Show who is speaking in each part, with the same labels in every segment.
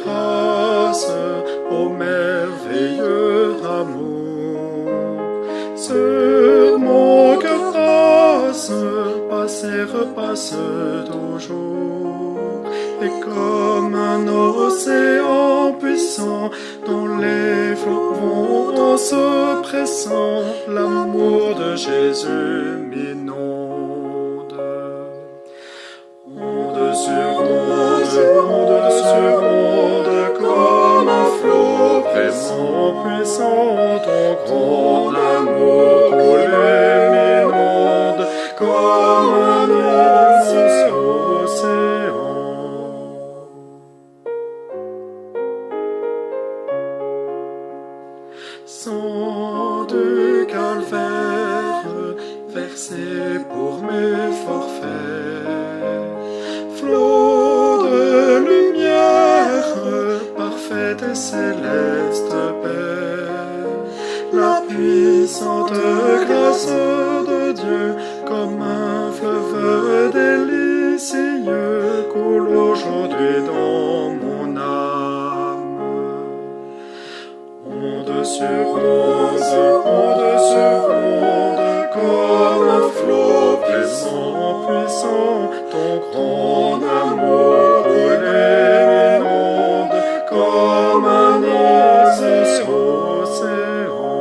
Speaker 1: grâce, ô merveilleux amour. Sur mon cœur passe et repasse toujours, et comme un océan puissant dont les flots vont en se pressant, l'amour de Jésus m'inonde. Onde sur onde, comme un flot pressant, puissant, ton grand amour coulé m'inonde, comme un immense océan. Sang du calvaire, versé pour mes forfaits, flot de lumière, parfaite et céleste paix, la puissante grâce de Dieu, comme un fleuve délicieux, coule aujourd'hui dans mon âme. Onde sur onde, comme un flot pressant, puissant, ton grand amour coulé m'inonde, comme un immense océan.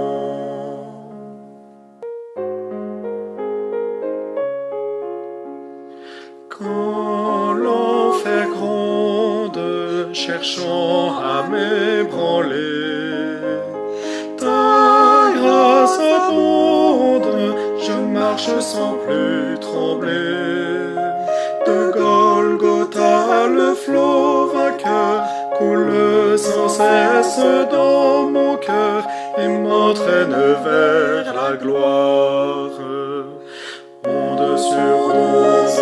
Speaker 1: Quand l'enfer gronde, cherchant à m'ébranler, ta grâce abonde, je marche sans plus trembler. De Golgotha le flot vainqueur coule sans cesse dans mon cœur et m'entraîne vers la gloire. Onde sur onde,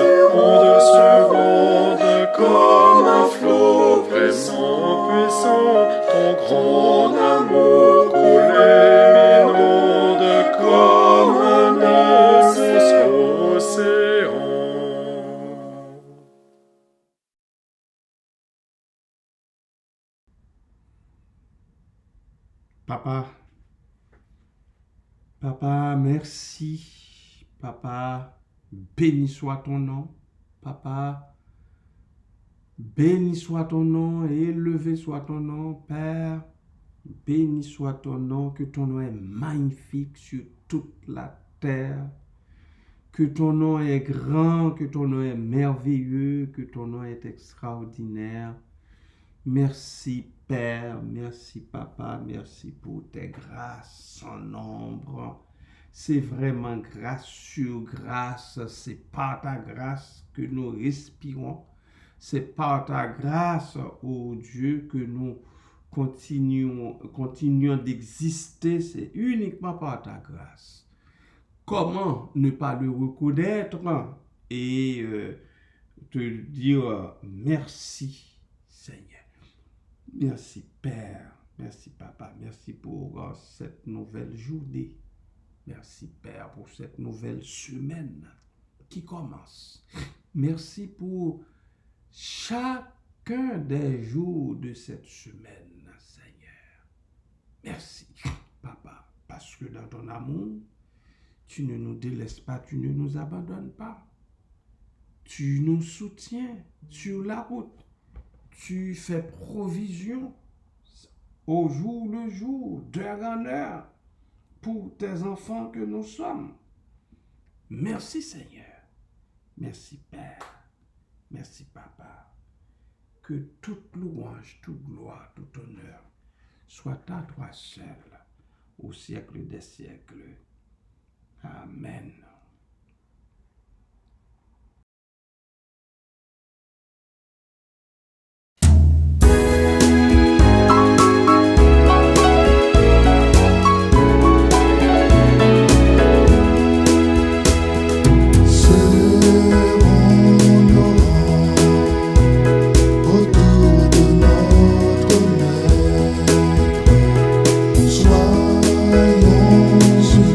Speaker 1: comme un flot pressant, puissant, ton grand amour coulé m'inonde, comme un immense océan.
Speaker 2: Papa, merci. Papa, béni soit ton nom. Papa, béni soit ton nom, élevé soit ton nom, Père. Béni soit ton nom, que ton nom est magnifique sur toute la terre. Que ton nom est grand, que ton nom est merveilleux, que ton nom est extraordinaire. Merci Père, merci Papa, merci pour tes grâces sans nombre. C'est vraiment grâce sur grâce, c'est par ta grâce que nous respirons. C'est par ta grâce, ô Dieu, que nous continuons d'exister. C'est uniquement par ta grâce. Comment ne pas le reconnaître et te dire merci Seigneur. Merci Père, merci Papa, merci pour cette nouvelle journée. Merci Père pour cette nouvelle semaine qui commence. Merci pour chacun des jours de cette semaine, Seigneur. Merci Papa, parce que dans ton amour, tu ne nous délaisses pas, tu ne nous abandonnes pas. Tu nous soutiens sur la route. Tu fais provision au jour le jour, d'heure en heure, pour tes enfants que nous sommes. Merci Seigneur. Merci Père. Merci Papa. Que toute louange, toute gloire, tout honneur soit à toi seul, au siècle des siècles. Amen.
Speaker 3: Soyons unis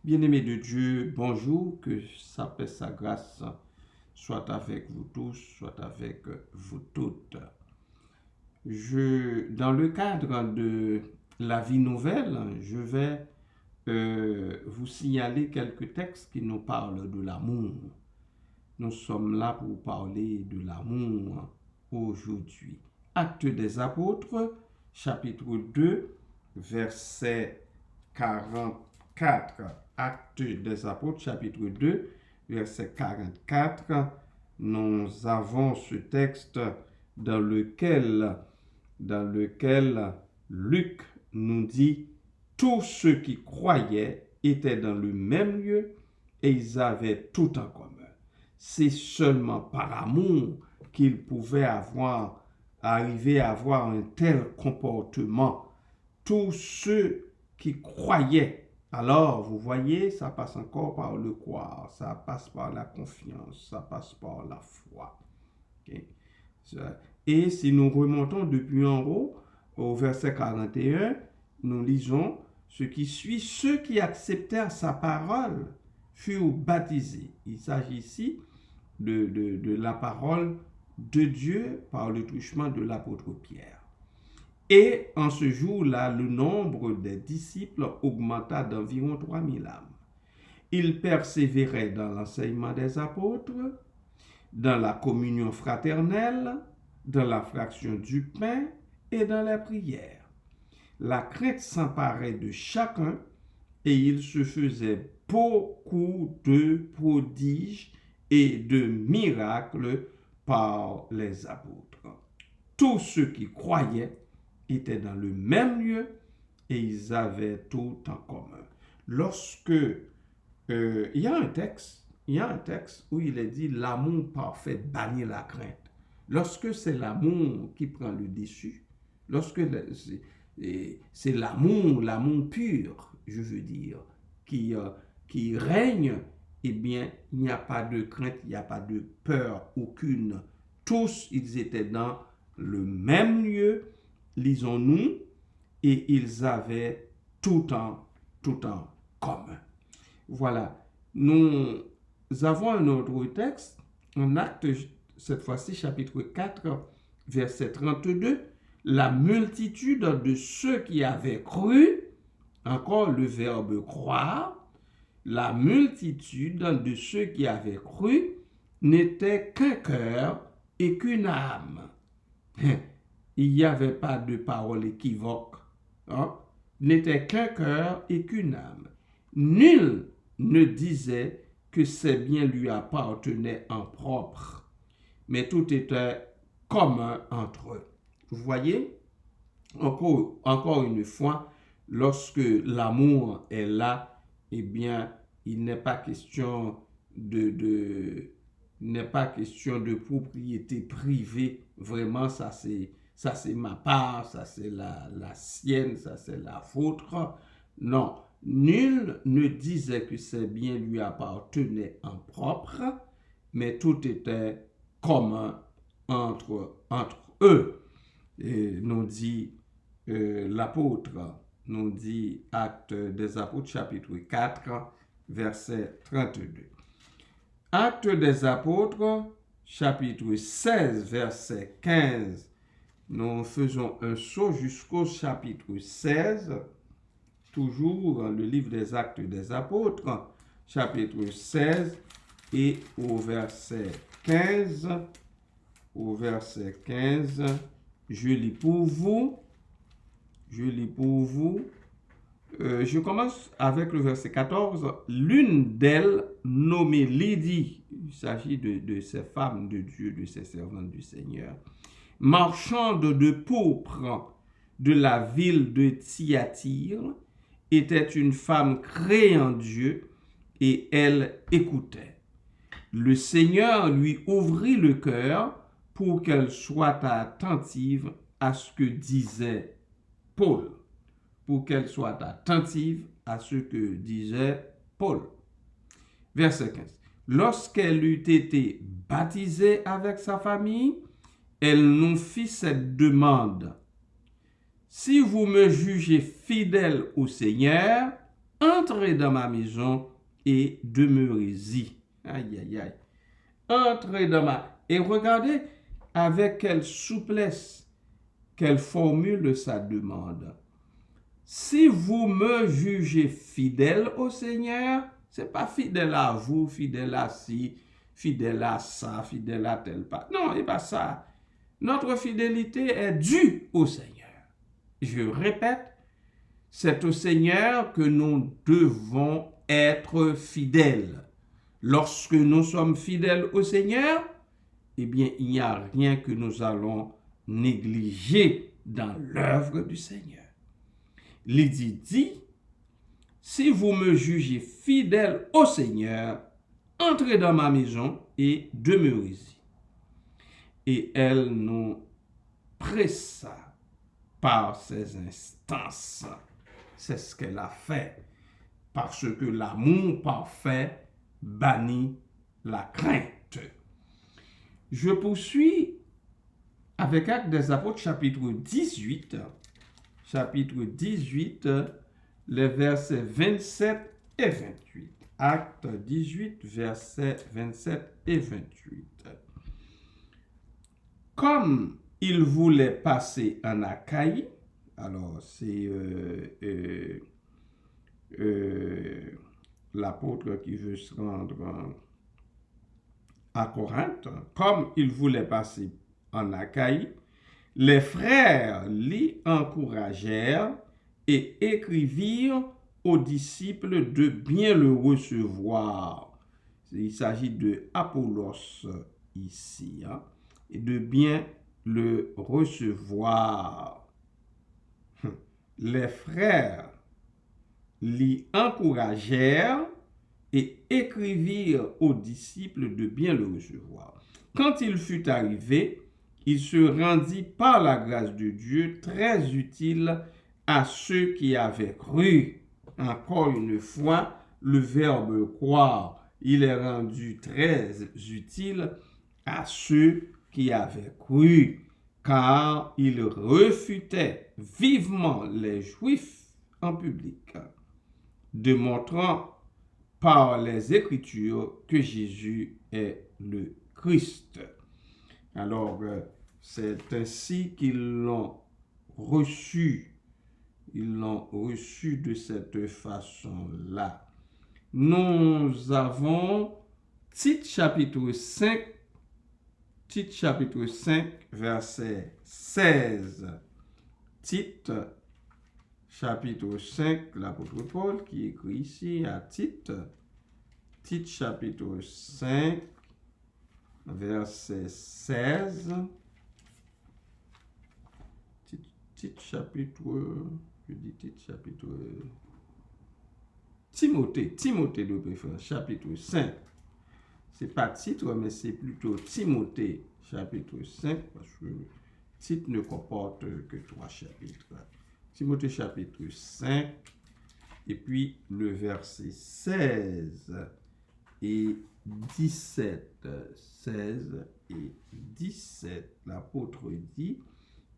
Speaker 2: Bien-aimés de Dieu, bonjour, que sa paix, sa grâce soit avec vous tous, soit avec vous toutes. Dans le cadre de la vie nouvelle, je vais vous signaler quelques textes qui nous parlent de l'amour. Nous sommes là pour parler de l'amour aujourd'hui. Actes des Apôtres, chapitre 2, verset 44. Actes des Apôtres, chapitre 2, verset 44. Nous avons ce texte dans lequel Luc nous dit « Tous ceux qui croyaient étaient dans le même lieu et ils avaient tout en commun. » C'est seulement par amour qu'ils pouvaient arriver à avoir un tel comportement. Tous ceux qui croyaient. Alors, vous voyez, ça passe encore par le croire, ça passe par la confiance, ça passe par la foi. Okay? Et si nous remontons depuis en haut, au verset 41, nous lisons ce qui suit, ceux qui acceptèrent sa parole furent baptisés. Il s'agit ici de la parole de Dieu par le truchement de l'apôtre Pierre. Et en ce jour-là, le nombre des disciples augmenta d'environ 3000 âmes. Ils persévéraient dans l'enseignement des apôtres, dans la communion fraternelle, dans la fraction du pain et dans la prière. La crainte s'emparait de chacun et il se faisait beaucoup de prodiges et de miracles par les apôtres. Tous ceux qui croyaient étaient dans le même lieu et ils avaient tout en commun. Lorsque il y a un texte où il est dit l'amour parfait bannit la crainte. Lorsque c'est l'amour qui prend le dessus, lorsque c'est l'amour pur, je veux dire, qui règne, eh bien, il n'y a pas de crainte, il n'y a pas de peur aucune. Tous, ils étaient dans le même lieu, lisons-nous, et ils avaient tout en commun. Voilà. Nous avons un autre texte, en Acte, cette fois-ci, chapitre 4, verset 32. La multitude de ceux qui avaient cru, encore le verbe croire, la multitude de ceux qui avaient cru n'était qu'un cœur et qu'une âme. Il n'y avait pas de parole équivoque. N'était qu'un cœur et qu'une âme. Nul ne disait que ses biens lui appartenaient en propre, mais tout était commun entre eux. Vous voyez, encore une fois, lorsque l'amour est là, eh bien, il n'est pas question de propriété privée. Vraiment, ça c'est ma part, ça c'est la sienne, ça c'est la vôtre. Non, nul ne disait que ses biens lui appartenaient en propre, mais tout était commun entre eux. Et nous dit l'apôtre, nous dit Actes des Apôtres, chapitre 4, verset 32. Actes des Apôtres, chapitre 16, verset 15. Nous faisons un saut jusqu'au chapitre 16, toujours le livre des Actes des Apôtres, chapitre 16, et au verset 15, je lis pour vous. Je commence avec le verset 14. L'une d'elles, nommée Lydie, il s'agit de ces femmes de Dieu, de ces servantes du Seigneur, marchande de pourpre de la ville de Thyatire, était une femme créée en Dieu et elle écoutait. Le Seigneur lui ouvrit le cœur pour qu'elle soit attentive à ce que disait Paul. Verset 15. Lorsqu'elle eut été baptisée avec sa famille, elle nous fit cette demande. Si vous me jugez fidèle au Seigneur, entrez dans ma maison et demeurez-y. Aïe, aïe, aïe. Entrez dans ma... Et regardez avec quelle souplesse qu'elle formule sa demande. Si vous me jugez fidèle au Seigneur, c'est pas fidèle à vous, fidèle à ci, fidèle à ça, fidèle à tel pas. Non, c'est pas ça. Notre fidélité est due au Seigneur. Je répète, c'est au Seigneur que nous devons être fidèles. Lorsque nous sommes fidèles au Seigneur, eh bien, il n'y a rien que nous allons négliger dans l'œuvre du Seigneur. Lydie dit, si vous me jugez fidèle au Seigneur, entrez dans ma maison et demeurez-y. Et elle nous pressa par ses instances. C'est ce qu'elle a fait, parce que l'amour parfait bannit la crainte. Je poursuis avec Actes des Apôtres, chapitre 18, les versets 27 et 28. Acte 18, versets 27 et 28. Comme il voulait passer en Achaïe, alors c'est l'apôtre qui veut se rendre à Corinthe, comme il voulait passer en Achaïe, les frères l'y encouragèrent et écrivirent aux disciples de bien le recevoir. Il s'agit de Apollos ici, et de bien le recevoir. Les frères l'y encouragèrent et écrivirent aux disciples de bien le recevoir. Quand il fut arrivé, il se rendit par la grâce de Dieu très utile à ceux qui avaient cru. Encore une fois, le verbe croire, il est rendu très utile à ceux qui avaient cru, car il refutait vivement les Juifs en public, démontrant par les Écritures que Jésus est le Christ. Alors, c'est ainsi qu'ils l'ont reçu. Ils l'ont reçu de cette façon-là. Nous avons Tite chapitre 5, verset 16. Tite chapitre 5, l'apôtre Paul qui écrit ici à Tite. Tite chapitre 5, verset 16. Tite chapitre, Timothée de préférence, chapitre 5. C'est pas titre, mais c'est plutôt Timothée, chapitre 5, parce que Tite ne comporte que 3 chapitres. Timothée, chapitre 5, et puis le verset 16 et 17. 16 et 17, l'apôtre dit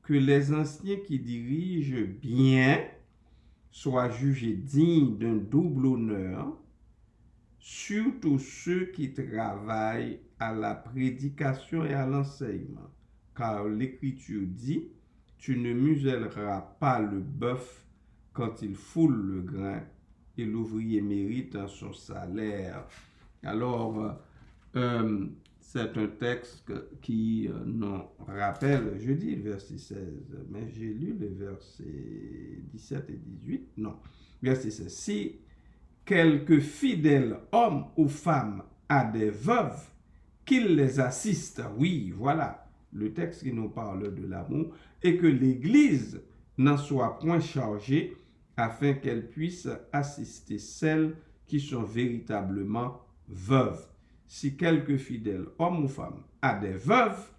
Speaker 2: que les anciens qui dirigent bien soient jugés dignes d'un double honneur, surtout ceux qui travaillent à la prédication et à l'enseignement. Car l'Écriture dit, tu ne muselleras pas le bœuf quand il foule le grain, et l'ouvrier mérite son salaire. Alors, c'est un texte qui nous rappelle, je dis le verset 16, mais j'ai lu les versets 17 et 18. Non, verset 16. Si quelque fidèle homme ou femme a des veuves, qu'il les assiste. Oui, voilà le texte qui nous parle de l'amour, et que l'Église n'en soit point chargée afin qu'elle puisse assister celles qui sont véritablement veuves. Si quelque fidèle homme ou femme a des veuves,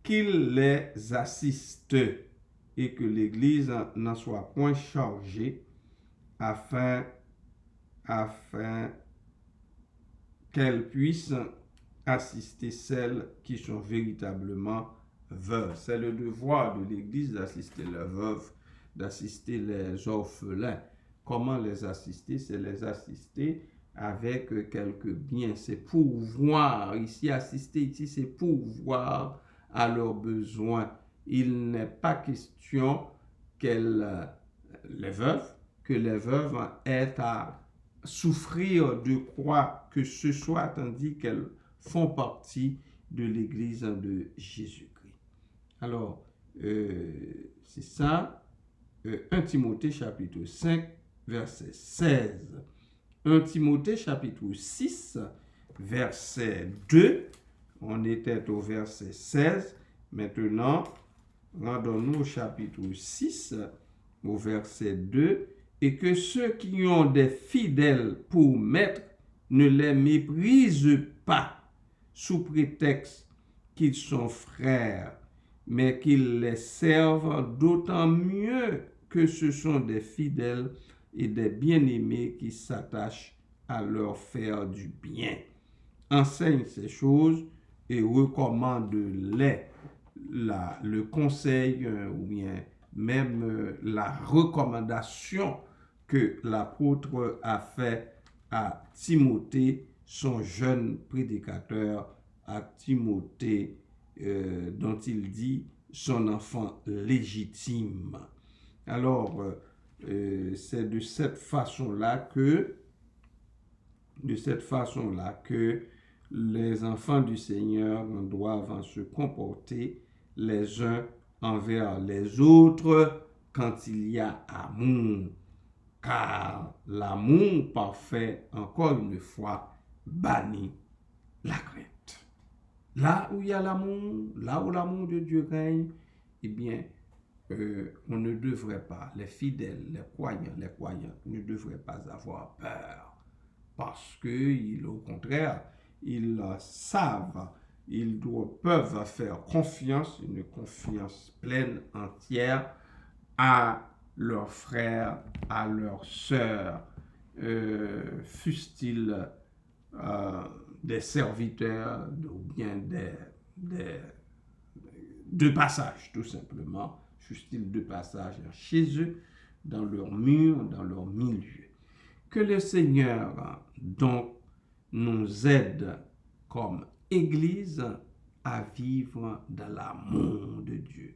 Speaker 2: qu'il les assiste et que l'Église n'en soit point chargée afin qu'elle puisse assister celles qui sont véritablement veuves. C'est le devoir de l'Église d'assister les veuves, d'assister les orphelins. comment les assister? C'est les assister avec quelques biens. C'est pourvoir. Ici, assister, ici, c'est pourvoir à leurs besoins. Il n'est pas question que les veuves aient à souffrir de quoi que ce soit, tandis qu'elles font partie de l'Église de Jésus-Christ. Alors, c'est ça, 1 Timothée chapitre 5, verset 16. 1 Timothée chapitre 6, verset 2. On était au verset 16. Maintenant, rendons-nous au chapitre 6, au verset 2. Et que ceux qui ont des fidèles pour maîtres ne les méprisent pas sous prétexte qu'ils sont frères, mais qu'ils les servent d'autant mieux que ce sont des fidèles et des bien-aimés qui s'attachent à leur faire du bien. Enseigne ces choses et recommande-les. Le conseil ou bien même la recommandation que l'apôtre a fait à Timothée, son jeune prédicateur, à Timothée, dont il dit son enfant légitime. Alors, c'est de cette façon-là que les enfants du Seigneur doivent se comporter les uns envers les autres quand il y a amour. Car l'amour parfait, encore une fois, bannit la crainte. Là où il y a l'amour, là où l'amour de Dieu règne, eh bien, on ne devrait pas, les fidèles, les croyants ne devraient pas avoir peur. Parce que, au contraire, ils savent, peuvent faire confiance, une confiance pleine, entière, à leurs frères, à leurs sœurs, fussent-ils des serviteurs ou bien de passage, tout simplement, fussent-ils de passage chez eux, dans leur mur, dans leur milieu. Que le Seigneur, donc, nous aide comme Église à vivre dans l'amour de Dieu,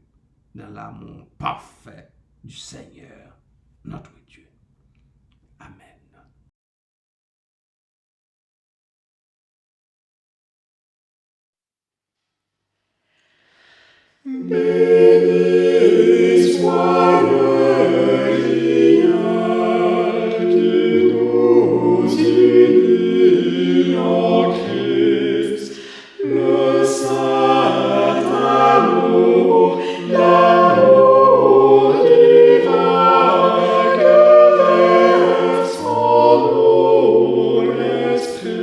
Speaker 2: dans l'amour parfait du Seigneur, notre Dieu. Amen.
Speaker 1: Béni soit le lien qui nous unit en Christ, le saint amour, l'amour divin que verse en nous l'Esprit.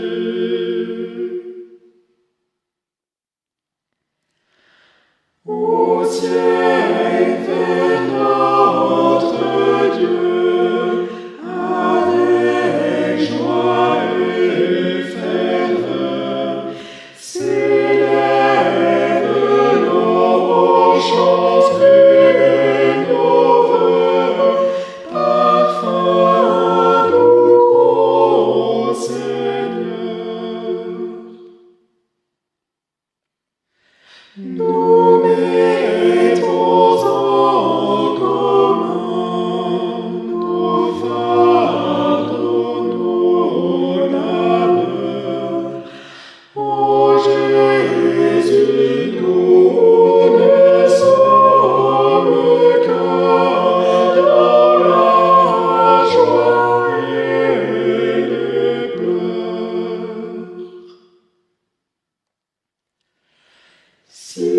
Speaker 1: Au ciel vers notre Dieu, avec joie et ferveur, s'élèvent nos chants et nos vœux, parfum doux au Seigneur. Nous mettons en commun nos fardeaux, nos labeurs. Ô Jésus, nous ne sommes qu'un dans la joie et les pleurs. Si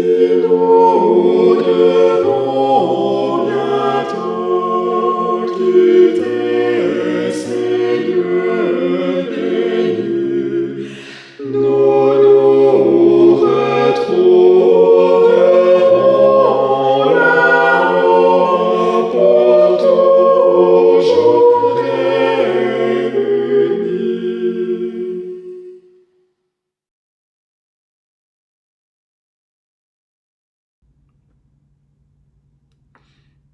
Speaker 1: nous devons bientôt quitter ces lieux bénis, nous nous retrouverons là-haut pour toujours réunis.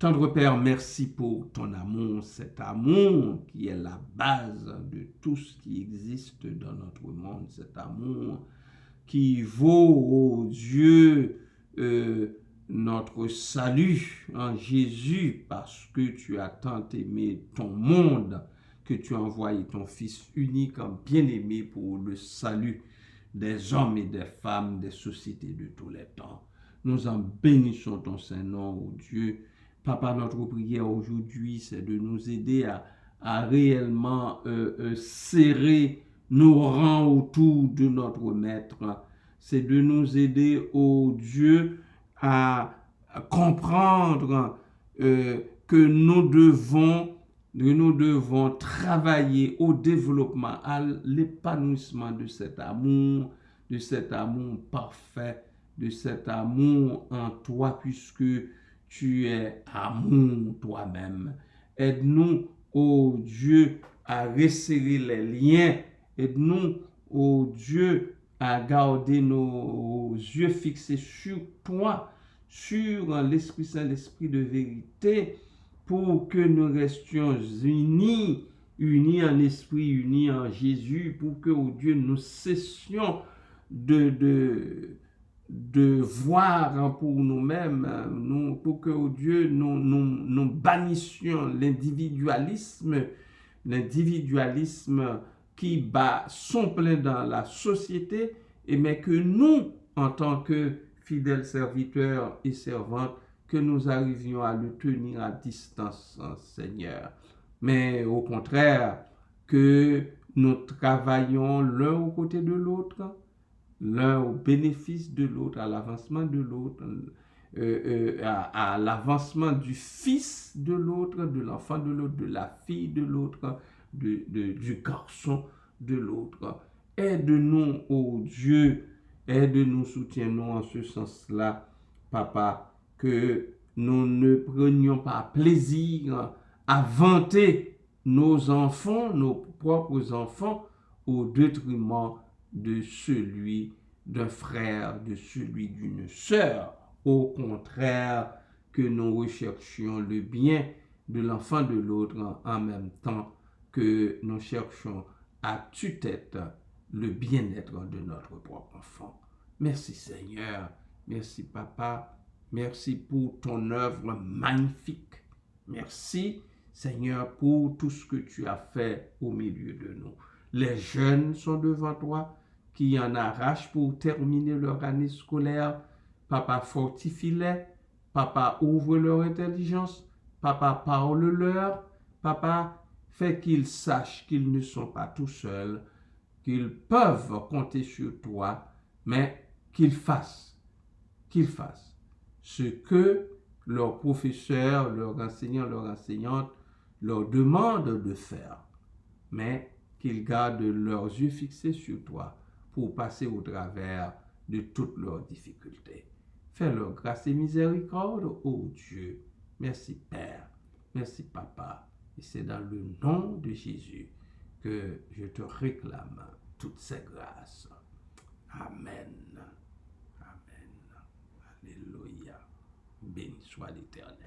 Speaker 2: Tendre Père, merci pour ton amour, cet amour qui est la base de tout ce qui existe dans notre monde, cet amour qui vaut, oh Dieu, notre salut en Jésus, parce que tu as tant aimé ton monde que tu as envoyé ton Fils unique en bien-aimé pour le salut des hommes et des femmes, des sociétés de tous les temps. Nous en bénissons ton Saint-Nom, oh Dieu. Papa, notre prière aujourd'hui, c'est de nous aider à réellement serrer nos rangs autour de notre Maître. C'est de nous aider, oh Dieu, à comprendre que nous devons travailler au développement, à l'épanouissement de cet amour parfait, de cet amour en toi, puisque tu es amour toi-même. Aide-nous, ô Dieu, à resserrer les liens. Aide-nous, ô Dieu, à garder nos yeux fixés sur toi, sur l'Esprit Saint, l'Esprit de vérité, pour que nous restions unis en esprit, unis en Jésus, pour que, ô Dieu, nous cessions de voir pour nous-mêmes, pour que, oh Dieu, nous bannissions l'individualisme qui bat son plein dans la société, mais que nous, en tant que fidèles serviteurs et servantes, que nous arrivions à le tenir à distance, Seigneur. Mais au contraire, que nous travaillons l'un aux côtés de l'autre, l'un au bénéfice de l'autre, à l'avancement de l'autre, à l'avancement du fils de l'autre, de l'enfant de l'autre, de la fille de l'autre, du garçon de l'autre. Aide-nous, ô Dieu, aide-nous, soutiens-nous en ce sens-là, Papa, que nous ne prenions pas plaisir à vanter nos enfants, nos propres enfants, au détriment de celui d'un frère, de celui d'une sœur. Au contraire, que nous recherchions le bien de l'enfant de l'autre en même temps que nous cherchons à tue-tête le bien-être de notre propre enfant. Merci Seigneur, merci Papa, merci pour ton œuvre magnifique. Merci Seigneur pour tout ce que tu as fait au milieu de nous. Les jeunes sont devant toi, qui en arrachent pour terminer leur année scolaire. Papa, fortifie-les. Papa, ouvre leur intelligence. Papa, parle-leur. Papa, fais qu'ils sachent qu'ils ne sont pas tout seuls, qu'ils peuvent compter sur toi, mais qu'ils fassent ce que leurs professeurs, leurs enseignants, leurs enseignantes leur demandent de faire, mais qu'ils gardent leurs yeux fixés sur toi pour passer au travers de toutes leurs difficultés. Fais-leur grâce et miséricorde, ô Dieu. Merci Père, merci Papa. Et c'est dans le nom de Jésus que je te réclame toutes ces grâces. Amen. Amen. Alléluia. Béni soit l'Éternel.